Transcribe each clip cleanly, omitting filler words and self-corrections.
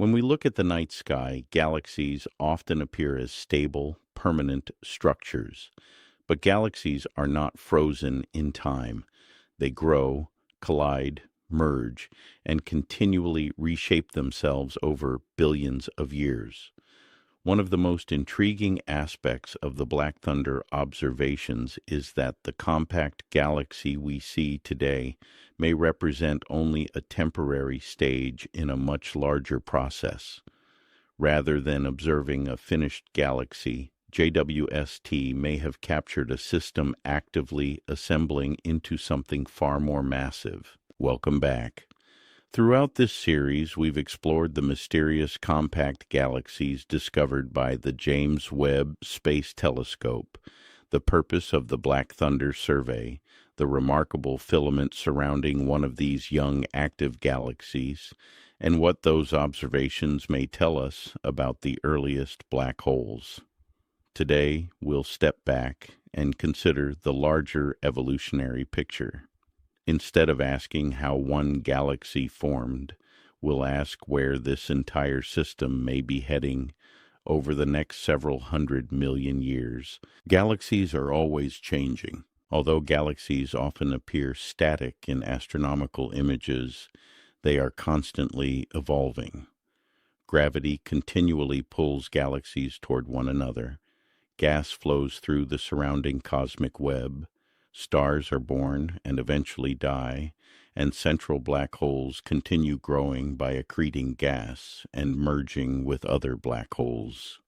When we look at the night sky, galaxies often appear as stable, permanent structures. But galaxies are not frozen in time. They grow, collide, merge, and continually reshape themselves over billions of years. One of the most intriguing aspects of the Black Thunder observations is that the compact galaxy we see today may represent only a temporary stage in a much larger process. Rather than observing a finished galaxy, JWST may have captured a system actively assembling into something far more massive. Welcome back. Throughout this series, we've explored the mysterious compact galaxies discovered by the James Webb Space Telescope, the purpose of the Black Thunder Survey, the remarkable filament surrounding one of these young active galaxies, and what those observations may tell us about the earliest black holes. Today, we'll step back and consider the larger evolutionary picture. Instead of asking how one galaxy formed, we'll ask where this entire system may be heading over the next several 100 million years. Galaxies are always changing. Although galaxies often appear static in astronomical images, they are constantly evolving. Gravity continually pulls galaxies toward one another. Gas flows through the surrounding cosmic web. Stars are born and eventually die, and central black holes continue growing by accreting gas and merging with other black holes.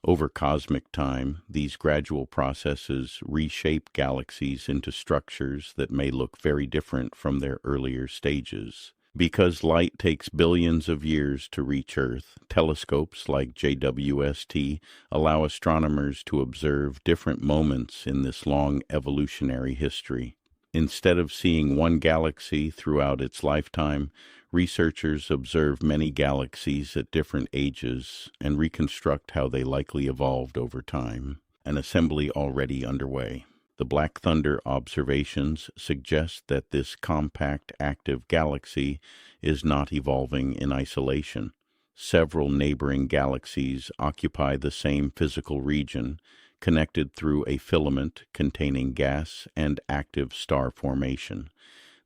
Over cosmic time, these gradual processes reshape galaxies into structures that may look very different from their earlier stages. Because light takes billions of years to reach Earth, telescopes like JWST allow astronomers to observe different moments in this long evolutionary history. Instead of seeing one galaxy throughout its lifetime, researchers observe many galaxies at different ages and reconstruct how they likely evolved over time, an assembly already underway. The Black Thunder observations suggest that this compact active galaxy is not evolving in isolation. Several neighboring galaxies occupy the same physical region, connected through a filament containing gas and active star formation.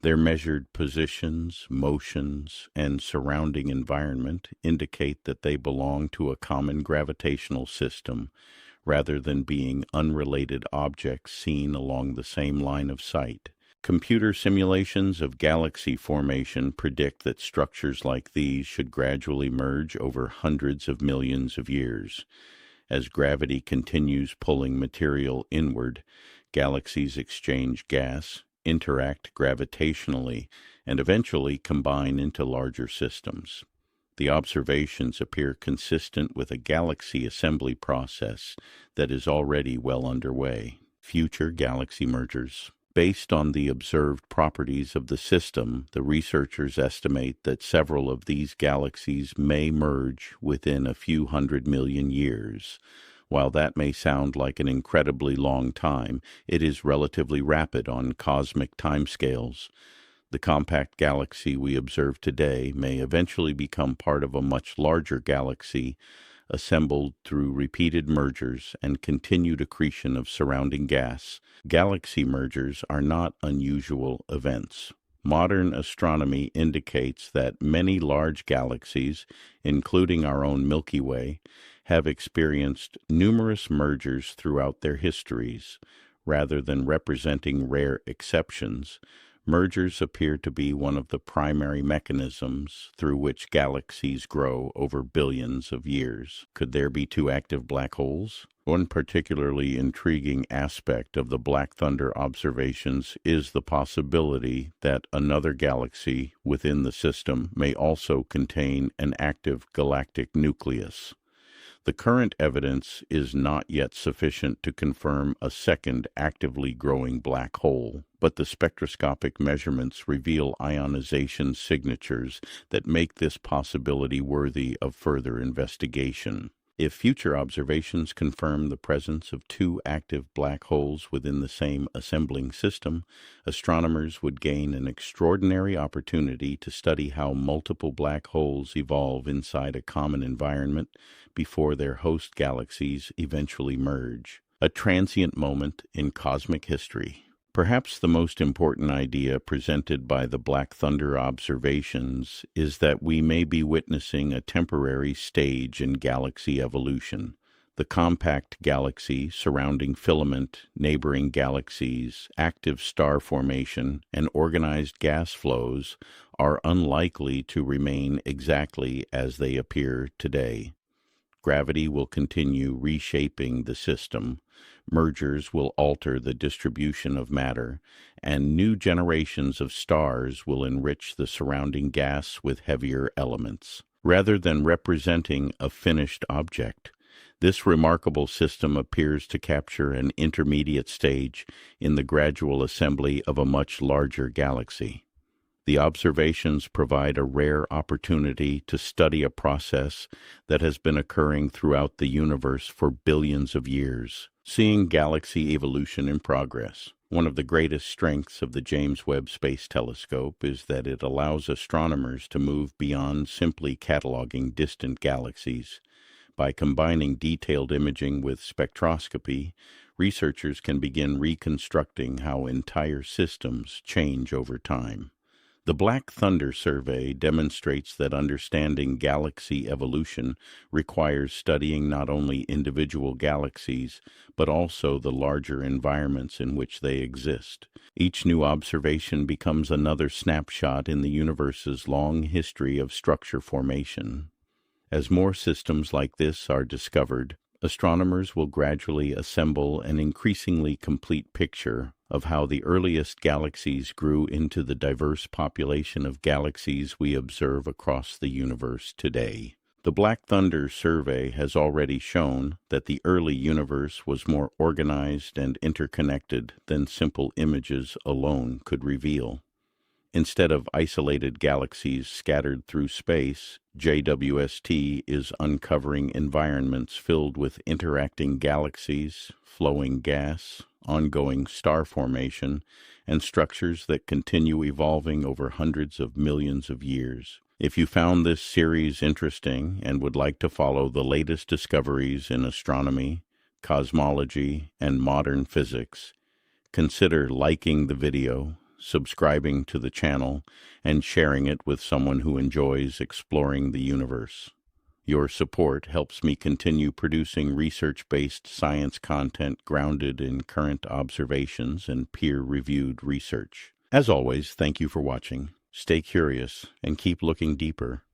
Their measured positions, motions, and surrounding environment indicate that they belong to a common gravitational system, rather than being unrelated objects seen along the same line of sight. Computer simulations of galaxy formation predict that structures like these should gradually merge over hundreds of millions of years. As gravity continues pulling material inward, galaxies exchange gas, interact gravitationally, and eventually combine into larger systems. The observations appear consistent with a galaxy assembly process that is already well underway. Future galaxy mergers. Based on the observed properties of the system, the researchers estimate that several of these galaxies may merge within a few 100 million years. While that may sound like an incredibly long time, it is relatively rapid on cosmic timescales. The compact galaxy we observe today may eventually become part of a much larger galaxy, assembled through repeated mergers and continued accretion of surrounding gas. Galaxy mergers are not unusual events. Modern astronomy indicates that many large galaxies, including our own Milky Way, have experienced numerous mergers throughout their histories. Rather than representing rare exceptions, mergers appear to be one of the primary mechanisms through which galaxies grow over billions of years. Could there be two active black holes? One particularly intriguing aspect of the Black Thunder observations is the possibility that another galaxy within the system may also contain an active galactic nucleus. The current evidence is not yet sufficient to confirm a second actively growing black hole, but the spectroscopic measurements reveal ionization signatures that make this possibility worthy of further investigation. If future observations confirm the presence of two active black holes within the same assembling system, astronomers would gain an extraordinary opportunity to study how multiple black holes evolve inside a common environment before their host galaxies eventually merge. A transient moment in cosmic history. Perhaps the most important idea presented by the Black Thunder observations is that we may be witnessing a temporary stage in galaxy evolution. The compact galaxy surrounding filament, neighboring galaxies, active star formation, and organized gas flows are unlikely to remain exactly as they appear today. Gravity will continue reshaping the system, mergers will alter the distribution of matter, and new generations of stars will enrich the surrounding gas with heavier elements. Rather than representing a finished object, this remarkable system appears to capture an intermediate stage in the gradual assembly of a much larger galaxy. The observations provide a rare opportunity to study a process that has been occurring throughout the universe for billions of years. Seeing galaxy evolution in progress. One of the greatest strengths of the James Webb Space Telescope is that it allows astronomers to move beyond simply cataloging distant galaxies. By combining detailed imaging with spectroscopy, researchers can begin reconstructing how entire systems change over time. The BlackTHUNDER Survey demonstrates that understanding galaxy evolution requires studying not only individual galaxies, but also the larger environments in which they exist. Each new observation becomes another snapshot in the universe's long history of structure formation. As more systems like this are discovered, astronomers will gradually assemble an increasingly complete picture of how the earliest galaxies grew into the diverse population of galaxies we observe across the universe today. The BlackTHUNDER Survey has already shown that the early universe was more organized and interconnected than simple images alone could reveal. Instead of isolated galaxies scattered through space, JWST is uncovering environments filled with interacting galaxies, flowing gas, ongoing star formation, and structures that continue evolving over hundreds of millions of years. If you found this series interesting and would like to follow the latest discoveries in astronomy, cosmology, and modern physics, consider liking the video, subscribing to the channel, and sharing it with someone who enjoys exploring the universe. Your support helps me continue producing research-based science content grounded in current observations and peer-reviewed research. As always, thank you for watching. Stay curious and keep looking deeper.